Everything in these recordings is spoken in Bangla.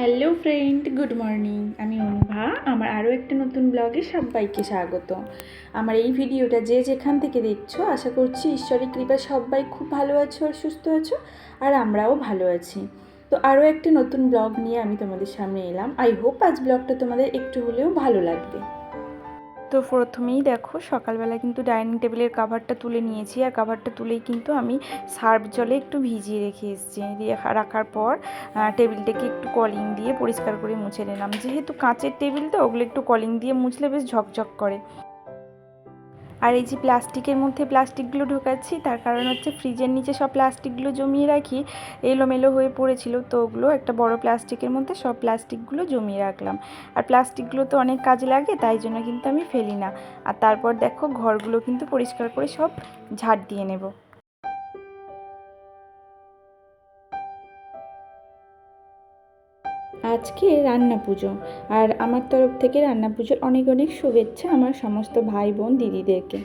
Hello friend, good morning. আমি অনুভা। আমার আরও একটা নতুন ব্লগে সবাইকে স্বাগত। আমার এই ভিডিওটা যে যেখান থেকে দেখছো, আশা করছি ঈশ্বরের কৃপায় সবাই খুব ভালো আছো আর সুস্থ আছো, আর আমরাও ভালো আছি। তো আরও একটা নতুন ব্লগ নিয়ে আমি তোমাদের সামনে এলাম। আই হোপ আজ ব্লগটা তোমাদের একটু হলেও ভালো লাগবে। তো প্রথমেই দেখো, সকালবেলা কিন্তু ডাইনিং টেবিলের কাভারটা তুলে নিয়েছি, আর কাভারটা তুলেই কিন্তু আমি সার্ফ জলে একটু ভিজিয়ে রেখে এসেছি। রাখার পর টেবিলটাকে একটু কলিং দিয়ে পরিষ্কার করে মুছে নিলাম। যেহেতু কাঁচের টেবিল, তো ওগুলো একটু কলিং দিয়ে মুছলে বেশ ঝকঝক করে। আর এই যে প্লাস্টিকের মধ্যে প্লাস্টিকগুলো ঢোকাচ্ছি, তার কারণ হচ্ছে ফ্রিজের নিচে সব প্লাস্টিকগুলো জমিয়ে রাখি, এলোমেলো হয়ে পড়েছিল, তো ওগুলো একটা বড় প্লাস্টিকের মধ্যে সব প্লাস্টিকগুলো জমিয়ে রাখলাম। আর প্লাস্টিকগুলো তো অনেক কাজে লাগে, তাই জন্য কিন্তু আমি ফেলি না। আর তারপর দেখো, ঘরগুলো কিন্তু পরিষ্কার করে সব ঝাড় দিয়ে নেব। আজকে রান্না পুজো, আর আমার তরফ থেকে রান্না পুজোর অনেক অনেক শুভেচ্ছা আমার সমস্ত ভাই বোন দিদিদেরকে।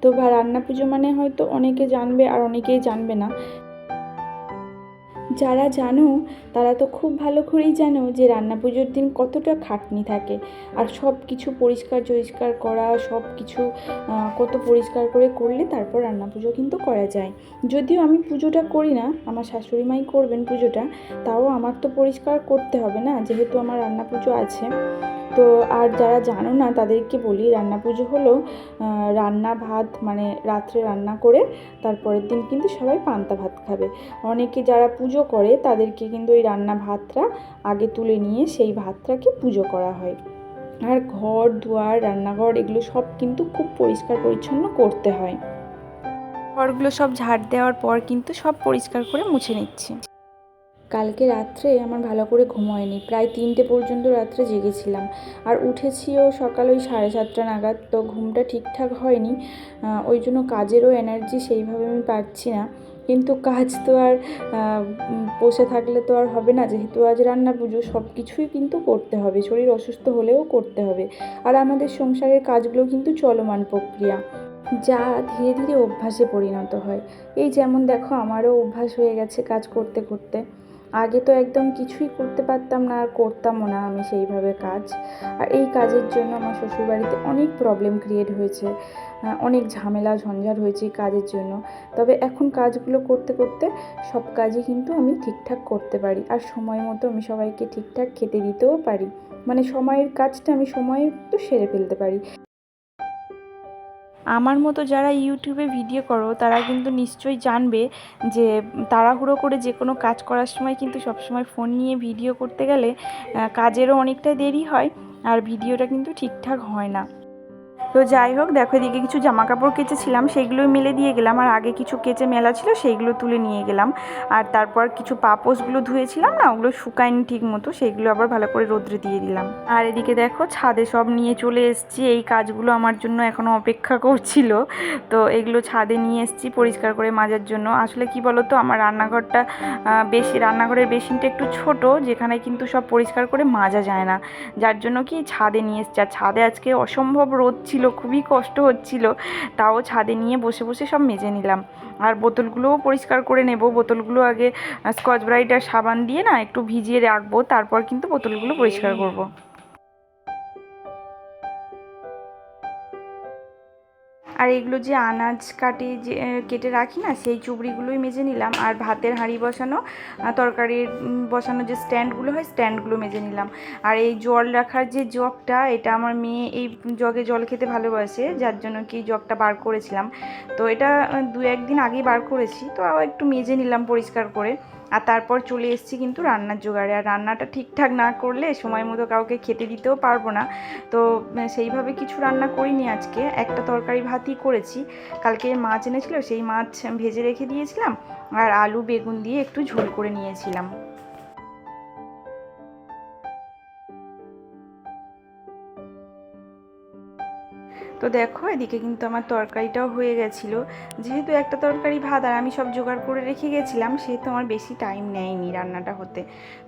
তো রান্না পুজো মানে হয়তো অনেকে জানবে আর অনেকেই জানবে না। যারা জানো তারা তো খুব ভালো করেই জানো যে রান্না পুজোর দিন কতটা খাটনি থাকে, আর সব কিছু পরিষ্কার করা, সব কিছু কত পরিষ্কার করে করলে তারপর রান্না পুজো কিন্তু করা যায়। যদিও আমি পুজোটা করি না, আমার শাশুড়ি মাই করবেন পুজোটা, তাও আমার তো পরিষ্কার করতে হবে না, যেহেতু আমার রান্না পুজো আছে। তো আর যারা জানো না তাদেরকে বলি, রান্না পুজো হলো রান্না ভাত, মানে রাত্রে রান্না করে তারপরের দিন কিন্তু সবাই পান্তা ভাত খাবে। অনেকে যারা পুজো করে তাদেরকে কিন্তু ওই রান্না ভাতটা আগে তুলে নিয়ে সেই ভাতটাকে পুজো করা হয়। আর ঘর দুয়ার, রান্নাঘর, এগুলো সব কিন্তু খুব পরিষ্কার পরিচ্ছন্ন করতে হয়। ঘরগুলো সব ঝাড় দেওয়ার পর কিন্তু সব পরিষ্কার করে মুছে নিচ্ছি। কালকে রাত্রে আমার ভালো করে ঘুম হয়নি, প্রায় 3টে পর্যন্ত রাত্রে জেগেছিলাম, আর উঠেছিও সকাল ওই 7:30 নাগাদ। তো ঘুমটা ঠিকঠাক হয়নি, ওই জন্য কাজেরও এনার্জি সেইভাবে আমি পাচ্ছি না। কিন্তু কাজ তো আর বসে থাকলে তো আর হবে না, যেহেতু আজ রান্না পুজো, সব কিছুই কিন্তু করতে হবে, শরীর অসুস্থ হলেও করতে হবে। আর আমাদের সংসারের কাজগুলো কিন্তু চলমান প্রক্রিয়া, যা ধীরে ধীরে অভ্যাসে পরিণত হয়। এই যেমন দেখো, আমারও অভ্যাস হয়ে গেছে কাজ করতে করতে। আগে তো একদম কিছুই করতে পারতাম না, আর করতামও না আমি সেইভাবে কাজ। আর এই কাজের জন্য আমার শ্বশুরবাড়িতে অনেক প্রবলেম ক্রিয়েট হয়েছে, অনেক ঝামেলা ঝঞ্ঝাট হয়েছে এই কাজের জন্য। তবে এখন কাজগুলো করতে করতে সব কাজই কিন্তু আমি ঠিকঠাক করতে পারি, আর সময় মতো আমি সবাইকে ঠিকঠাক খেতে দিতেও পারি। মানে সময়ের কাজটা আমি সময়ে একটু সেরে ফেলতে পারি। আমার মতো যারা ইউটিউবে ভিডিও করো, তারা কিন্তু নিশ্চয়ই জানবে যে তাড়াহুড়ো করে যে কোনো কাজ করার সময় কিন্তু সবসময় ফোন নিয়ে ভিডিও করতে গেলে কাজেরও অনেকটা দেরি হয়, আর ভিডিওটা কিন্তু ঠিকঠাক হয় না। তো যাই হোক, দেখো এদিকে কিছু জামা কাপড় কেচেছিলাম, সেইগুলোই মেলে দিয়ে গেলাম, আর আগে কিছু কেচে মেলা ছিল সেইগুলো তুলে নিয়ে গেলাম। আর তারপর কিছু পাপোশগুলো ধুয়েছিলাম না, ওগুলো শুকায়নি ঠিক মতো, সেইগুলো আবার ভালো করে রোদ্রে দিয়ে দিলাম। আর এদিকে দেখো, ছাদে সব নিয়ে চলে এসেছি, এই কাজগুলো আমার জন্য এখনও অপেক্ষা করছিল। তো এগুলো ছাদে নিয়ে এসেছি পরিষ্কার করে মাজার জন্য। আসলে কি বলো তো, আমার রান্নাঘরের বেসিনটা একটু ছোট, যেখানে কিন্তু সব পরিষ্কার করে মাজা যায় না, যার জন্য কি ছাদে নিয়ে এসেছি। আর ছাদে আজকে অসম্ভব রোদ ছিল, খুবই কষ্ট হচ্ছিল, তাও ছাদে নিয়ে বসে বসে সব মেজে নিলাম। আর বোতলগুলোও পরিষ্কার করে নেব। বোতলগুলো আগে স্কচ ব্রাইট আর সাবান দিয়ে না একটু ভিজিয়ে রাখবো, তারপর কিন্তু বোতলগুলো পরিষ্কার করব। আর এগুলো যে আনাজ কেটে রাখি না, সেই চুবড়িগুলোই মেজে নিলাম। আর ভাতের হাঁড়ি বসানো, তরকারির বসানো যে স্ট্যান্ডগুলো হয়, স্ট্যান্ডগুলো মেজে নিলাম। আর এই জল রাখার যে জগটা, এটা আমার মেয়ে এই জগে জল খেতে ভালোবাসে, যার জন্য কি জগটা বার করেছিলাম। তো এটা 2-1 দিন আগেই বার করেছি, তো একটু মেজে নিলাম পরিষ্কার করে। আর তারপর চলে এসেছি কিন্তু রান্নার জোগাড়ে। আর রান্নাটা ঠিকঠাক না করলে সময় মতো কাউকে খেতে দিতেও পারবো না। তো সেইভাবে কিছু রান্না করিনি আজকে, একটা তরকারি ভাতই করেছি। কালকে মাছ এনেছিল, সেই মাছ ভেজে রেখে দিয়েছিলাম, আর আলু বেগুন দিয়ে একটু ঝোল করে নিয়েছিলাম। তো দেখো, এদিকে কিন্তু আমার তরকারিটাও হয়ে গেছিলো। যেহেতু একটা তরকারি ভাত আর আমি সব জোগাড় করে রেখে গেছিলাম, সেহেতু আমার বেশি টাইম নেয়নি রান্নাটা হতে।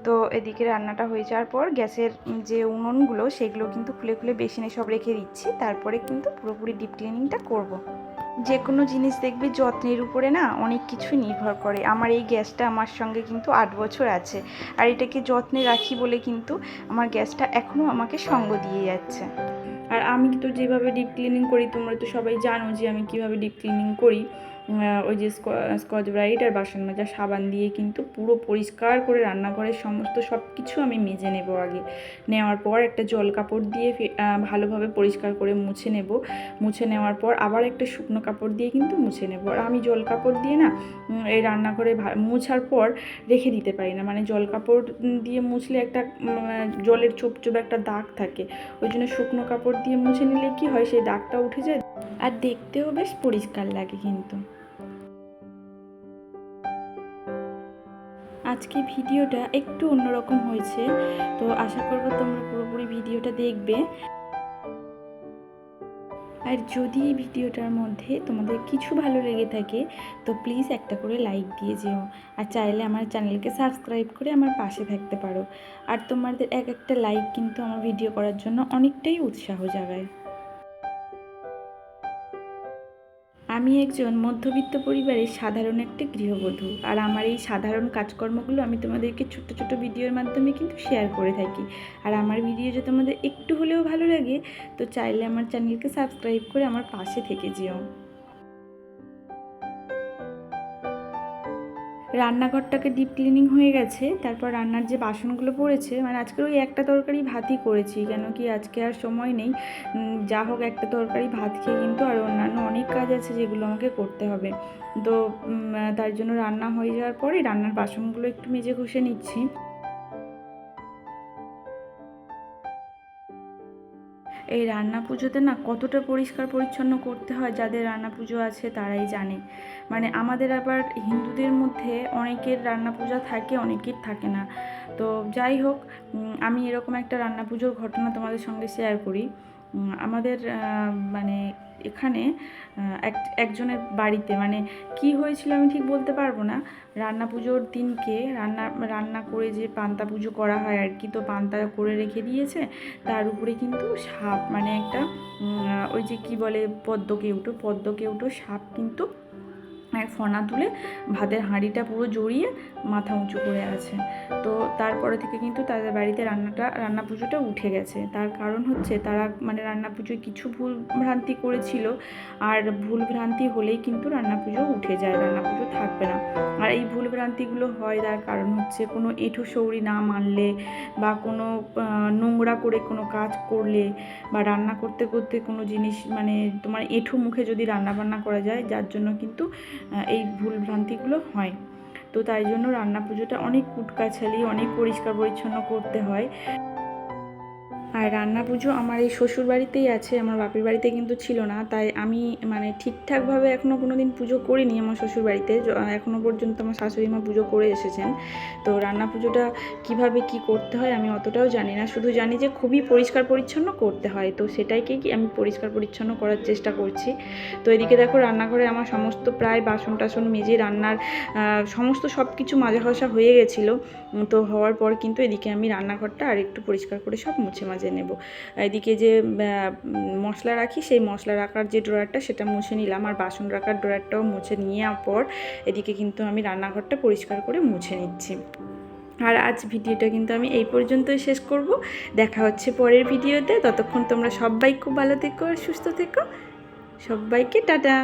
তো এদিকে রান্নাটা হয়ে যাওয়ার পর গ্যাসের যে উনুনগুলো, সেগুলো কিন্তু খুলে খুলে বেসিনে সব রেখে দিচ্ছি, তারপরে কিন্তু পুরোপুরি ডিপ ক্লিনিংটা করব। যে কোনো জিনিস দেখবি যত্নের উপরে না অনেক কিছুই নির্ভর করে। আমার এই গ্যাসটা আমার সঙ্গে কিন্তু 8 বছর আছে, আর এটাকে যত্নে রাখি বলে কিন্তু আমার গ্যাসটা এখনও আমাকে সঙ্গ দিয়ে যাচ্ছে। আর আমি তো যেভাবে ডিপ ক্লিনিং করি, তোমরা তো সবাই জানো যে আমি কীভাবে ডিপ ক্লিনিং করি। ওই যে স্কচ ব্রাইট আর বাসন মাজা সাবান দিয়ে কিন্তু পুরো পরিষ্কার করে রান্নাঘরের সমস্ত সব কিছু আমি মেজে নেব। আগে নেওয়ার পর একটা জল কাপড় দিয়ে ভালোভাবে পরিষ্কার করে মুছে নেব। মুছে নেওয়ার পর আবার একটা শুকনো কাপড় দিয়ে কিন্তু মুছে নেব। আর আমি জল কাপড় দিয়ে না এই রান্নাঘরে মুছার পর রেখে দিতে পারি না, মানে জল কাপড় দিয়ে মুছলে একটা জলের চোপ চোপ একটা দাগ থাকে, ওই জন্য শুকনো কাপড় দিয়ে মুছে নিলে কি হয়, সেই দাগটা উঠে যায় আর দেখতেও বেশ পরিষ্কার লাগে। কিন্তু আজকে ভিডিওটা একটু অন্যরকম হয়েছে, তো আশা করব তোমরা পুরোপুরি ভিডিওটা দেখবে। আর যদি এই ভিডিওটার মধ্যে তোমাদের কিছু ভালো লেগে থাকে তো প্লিজ একটা করে লাইক দিয়ে যেও, আর চাইলে আমার চ্যানেলকে সাবস্ক্রাইব করে আমার পাশে থাকতে পারো। আর তোমাদের এক একটা লাইক কিন্তু আমার ভিডিও করার জন্য অনেকটাই উৎসাহ জাগায়। আমি একজন মধ্যবিত্ত পরিবারের সাধারণ একটা গৃহবধূ, আর আমার এই সাধারণ কাজকর্মগুলো আমি তোমাদেরকে ছোট্ট ছোট্ট ভিডিওর মাধ্যমে কিন্তু শেয়ার করে থাকি। আর আমার ভিডিও যদি তোমাদের একটু হলেও ভালো লাগে তো চাইলে আমার চ্যানেলকে সাবস্ক্রাইব করে আমার পাশে থেকে যেও। রান্নাঘরটাকে ডিপ ক্লিনিং হয়ে গেছে, তারপর রান্নার যে বাসনগুলো পড়েছে, মানে আজকের ওই একটা তরকারি ভাতই করেছি, কেন কি আজকে আর সময় নেই। যা হোক একটা তরকারি ভাত খেয়ে কিন্তু আর অন্যান্য অনেক কাজ আছে যেগুলো আমাকে করতে হবে। তো তার জন্য রান্না হয়ে যাওয়ার পরে রান্নার বাসনগুলো একটু মেজে ঘষে নিচ্ছি। এই রান্না পুজোতে না কতটা পরিষ্কার পরিচ্ছন্ন করতে হয়, যাদের রান্না পুজো আছে তারাই জানে। মানে আমাদের আবার হিন্দুদের মধ্যে অনেকের রান্না পূজা থাকে, অনেকের থাকে না। তো যাই হোক, আমি এরকম একটা রান্না পুজোর ঘটনা তোমাদের সঙ্গে শেয়ার করি। আমাদের মানে এখানে একজনের বাড়িতে মানে কি হয়েছিল আমি ঠিক বলতে পারবো না। রান্না পুজোর দিনকে রান্না করে যে পান্তা পুজো করা হয় আর কি, তো পান্তা করে রেখে দিয়েছে, তার উপরে কিন্তু সাপ, মানে একটা ওই যে কি বলে পদ্ম কেউটো সাপ কিন্তু এক ফনা তুলে ভাতের হাঁড়িটা পুরো জড়িয়ে মাথা উঁচু করে আছে। তো তারপরে থেকে কিন্তু তাদের বাড়িতে রান্না পুজোটা উঠে গেছে। তার কারণ হচ্ছে তারা মানে রান্না পুজোয় কিছু ভুল ভ্রান্তি করেছিল, আর ভুল ভ্রান্তি হলেই কিন্তু রান্না পুজো উঠে যায়, রান্না পুজো থাকবে না। আর এই ভুল ভ্রান্তিগুলো হয় তার কারণ হচ্ছে কোনো এঁঠো সৌরি না মানলে, বা কোনো নোংরা করে কোনো কাজ করলে, বা রান্না করতে করতে কোনো জিনিস মানে তোমার এঁঠো মুখে যদি রান্নাবান্না করা যায়, যার জন্য কিন্তু এই ভুল ভ্রান্তিগুলো হয়। তো তাই জন্য রান্না পুজোটা অনেক কুটকাছালি, অনেক পরিষ্কার পরিচ্ছন্ন করতে হয়। আর রান্না পুজো আমার এই শ্বশুর বাড়িতেই আছে, আমার বাপের বাড়িতে কিন্তু ছিল না, তাই আমি মানে ঠিকঠাকভাবে এখনও কোনো দিন পুজো করিনি আমার শ্বশুর বাড়িতে। এখনও পর্যন্ত আমার শাশুড়ি মা পুজো করে এসেছেন। তো রান্না পুজোটা কিভাবে কি করতে হয় আমি অতটাও জানি না, শুধু জানি যে খুবই পরিষ্কার পরিচ্ছন্ন করতে হয়। তো সেটাইকে কি আমি পরিষ্কার পরিচ্ছন্ন করার চেষ্টা করছি। তো এদিকে দেখো রান্নাঘরে আমার সমস্ত প্রায় বাসন টাসন মেজে রান্নার সমস্ত সব কিছু মাজা ঘষা হয়ে গেছিলো। তো হওয়ার পর কিন্তু এদিকে আমি রান্নাঘরটা আর একটু পরিষ্কার করে সব মুছে মাজে নেব। এদিকে যে মশলা রাখি, সেই মশলা রাখার যে ড্রয়ারটা সেটা মুছে নিলাম, আর বাসন রাখার ড্রয়ারটাও মুছে নেওয়ার পর এদিকে কিন্তু আমি রান্নাঘরটা পরিষ্কার করে মুছে নিচ্ছি। আর আজ ভিডিওটা কিন্তু আমি এই পর্যন্তই শেষ করব। দেখা হচ্ছে পরের ভিডিওতে। ততক্ষণ তোমরা সবাই খুব ভালো থেকো আর সুস্থ থেকো। সবাইকে টাটা।